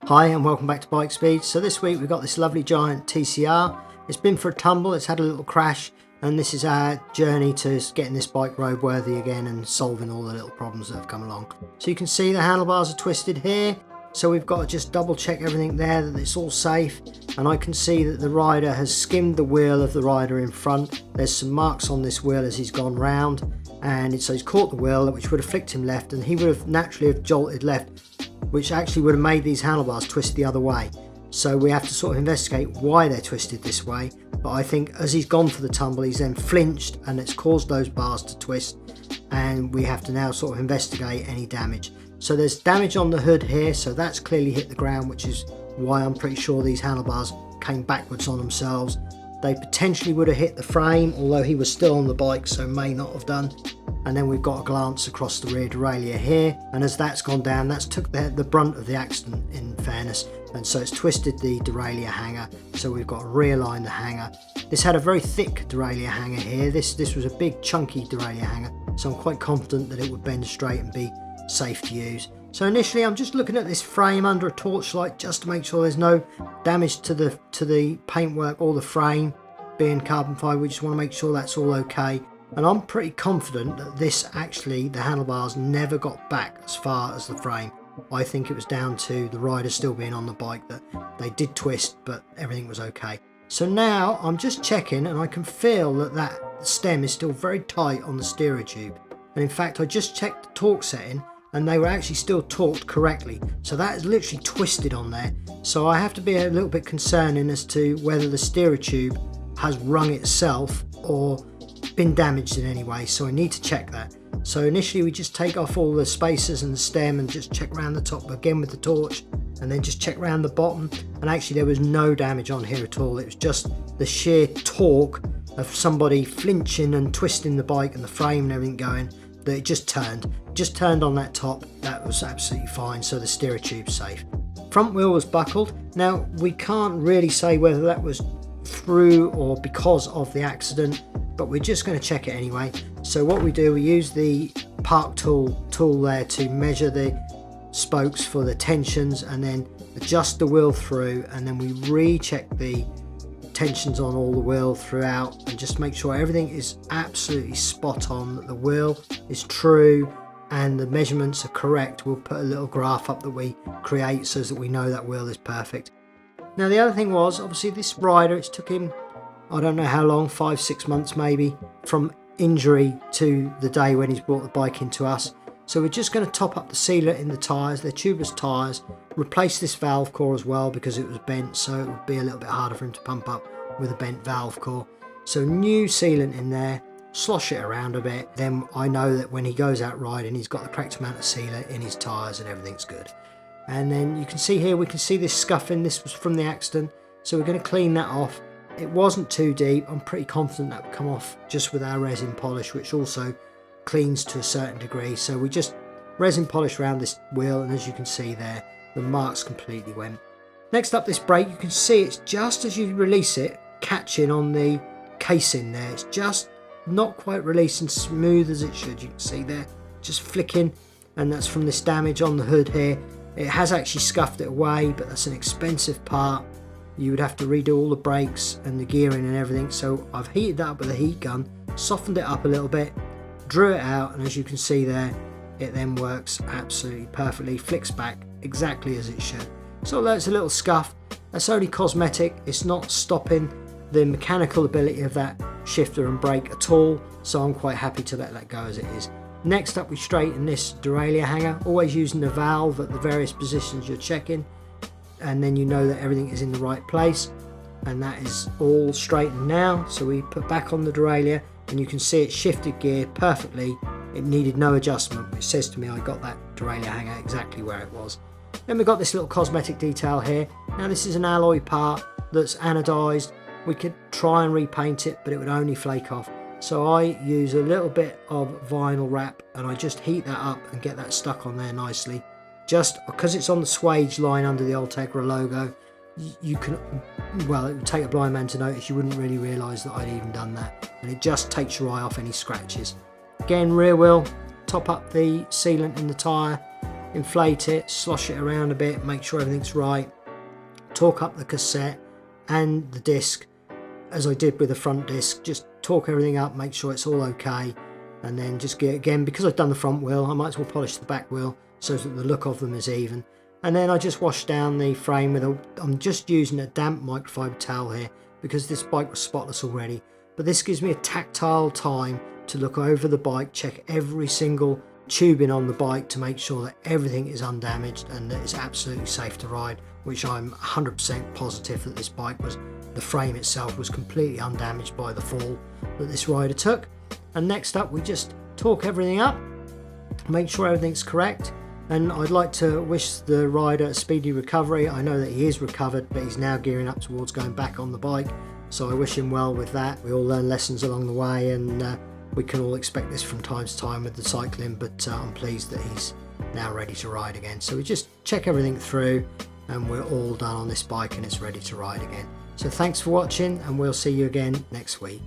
Hi and welcome back to Bike Speed. So this week we've got this lovely Giant TCR. It's been for a tumble, it's had a little crash, and this is our journey to getting this bike roadworthy again and solving all the little problems that have come along. So you can see the handlebars are twisted here, so we've got to just double check everything there that it's all safe. And I can see that the rider has skimmed the wheel of the rider in front. There's some marks on this wheel as he's gone round, and so he's caught the wheel, which would have flicked him left, and he would have naturally have jolted left, which actually would have made these handlebars twist the other way. So we have to sort of investigate why they're twisted this way. But I think as he's gone for the tumble, he's then flinched and it's caused those bars to twist, and we have to now sort of investigate any damage. So there's damage on the hood here, so that's clearly hit the ground, which is why I'm pretty sure these handlebars came backwards on themselves. They potentially would have hit the frame, although he was still on the bike, so may not have done. And then we've got a glance across the rear derailleur here, and as that's gone down, that's took the brunt of the accident, in fairness, and so it's twisted the derailleur hanger, so we've got to realign the hanger. This had a very thick derailleur hanger here. This was a big chunky derailleur hanger, so I'm quite confident that it would bend straight and be safe to use. So initially I'm just looking at this frame under a torchlight just to make sure there's no damage to the paintwork or the frame. Being carbon fibre, we just want to make sure that's all okay. And I'm pretty confident that this actually, the handlebars never got back as far as the frame. I think it was down to the rider still being on the bike that they did twist, but everything was okay. So now I'm just checking, and I can feel that stem is still very tight on the steerer tube. And in fact, I just checked the torque setting and they were actually still torqued correctly. So that is literally twisted on there. So I have to be a little bit concerning as to whether the steerer tube has rung itself or been damaged in any way, so I need to check that. So initially we just take off all the spacers and the stem and just check around the top again with the torch, and then just check around the bottom, and actually there was no damage on here at all. It was just the sheer torque of somebody flinching and twisting the bike and the frame and everything going, that it just turned on that top. That was absolutely fine, so the steerer tube's safe. Front wheel was buckled. Now we can't really say whether that was through or because of the accident, but we're just going to check it anyway. So what we do, we use the park tool there to measure the spokes for the tensions and then adjust the wheel through, and then we recheck the tensions on all the wheel throughout and just make sure everything is absolutely spot on, that the wheel is true and the measurements are correct. We'll put a little graph up that we create so that we know that wheel is perfect. Now the other thing was, obviously this rider, it's took him, I don't know how long, 5-6 months maybe, from injury to the day when he's brought the bike into us. So we're just going to top up the sealant in the tyres. They're tubeless tyres, replace this valve core as well because it was bent, so it would be a little bit harder for him to pump up with a bent valve core. So new sealant in there, slosh it around a bit, then I know that when he goes out riding he's got the correct amount of sealant in his tyres and everything's good. And then you can see here, we can see this scuffing. This was from the accident, so we're going to clean that off. It wasn't too deep. I'm pretty confident that would come off just with our resin polish, which also cleans to a certain degree. So we just resin polish around this wheel, and as you can see there, the marks completely went. Next up, this brake, you can see it's just as you release it, catching on the casing there. It's just not quite releasing smooth as it should. You can see there, just flicking, and that's from this damage on the hood here. It has actually scuffed it away, but that's an expensive part. You would have to redo all the brakes and the gearing and everything. So I've heated that up with a heat gun, softened it up a little bit, drew it out, and as you can see there, it then works absolutely perfectly, flicks back exactly as it should. So that's a little scuff. That's only cosmetic. It's not stopping the mechanical ability of that shifter and brake at all. So I'm quite happy to let that go as it is. Next up, we straighten this derailleur hanger, always using the valve at the various positions you're checking, and then you know that everything is in the right place, and that is all straightened now. So we put back on the derailleur, and you can see it shifted gear perfectly. It needed no adjustment, which says to me I got that derailleur hanger exactly where it was. Then we've got this little cosmetic detail here. Now this is an alloy part that's anodized. We could try and repaint it, but it would only flake off. So I use a little bit of vinyl wrap and I just heat that up and get that stuck on there nicely. Just because it's on the swage line under the Ultegra logo, you can, well, it would take a blind man to notice. You wouldn't really realise that I'd even done that, and it just takes your eye off any scratches. Again, rear wheel, top up the sealant in the tyre, inflate it, slosh it around a bit, make sure everything's right, torque up the cassette and the disc as I did with the front disc. Just torque everything up, make sure it's all okay, and then just get, again, because I've done the front wheel, I might as well polish the back wheel so that the look of them is even. And then I just washed down the frame with I'm just using a damp microfiber towel here because this bike was spotless already, but this gives me a tactile time to look over the bike, check every single tubing on the bike to make sure that everything is undamaged and that it's absolutely safe to ride, which I'm 100% positive that this bike was, the frame itself was completely undamaged by the fall that this rider took. And next up, we just torque everything up, make sure everything's correct, and I'd like to wish the rider a speedy recovery. I know that he is recovered, but he's now gearing up towards going back on the bike, so I wish him well with that. We all learn lessons along the way, and we can all expect this from time to time with the cycling, but I'm pleased that he's now ready to ride again. So we just check everything through and we're all done on this bike and it's ready to ride again. So thanks for watching, and we'll see you again next week.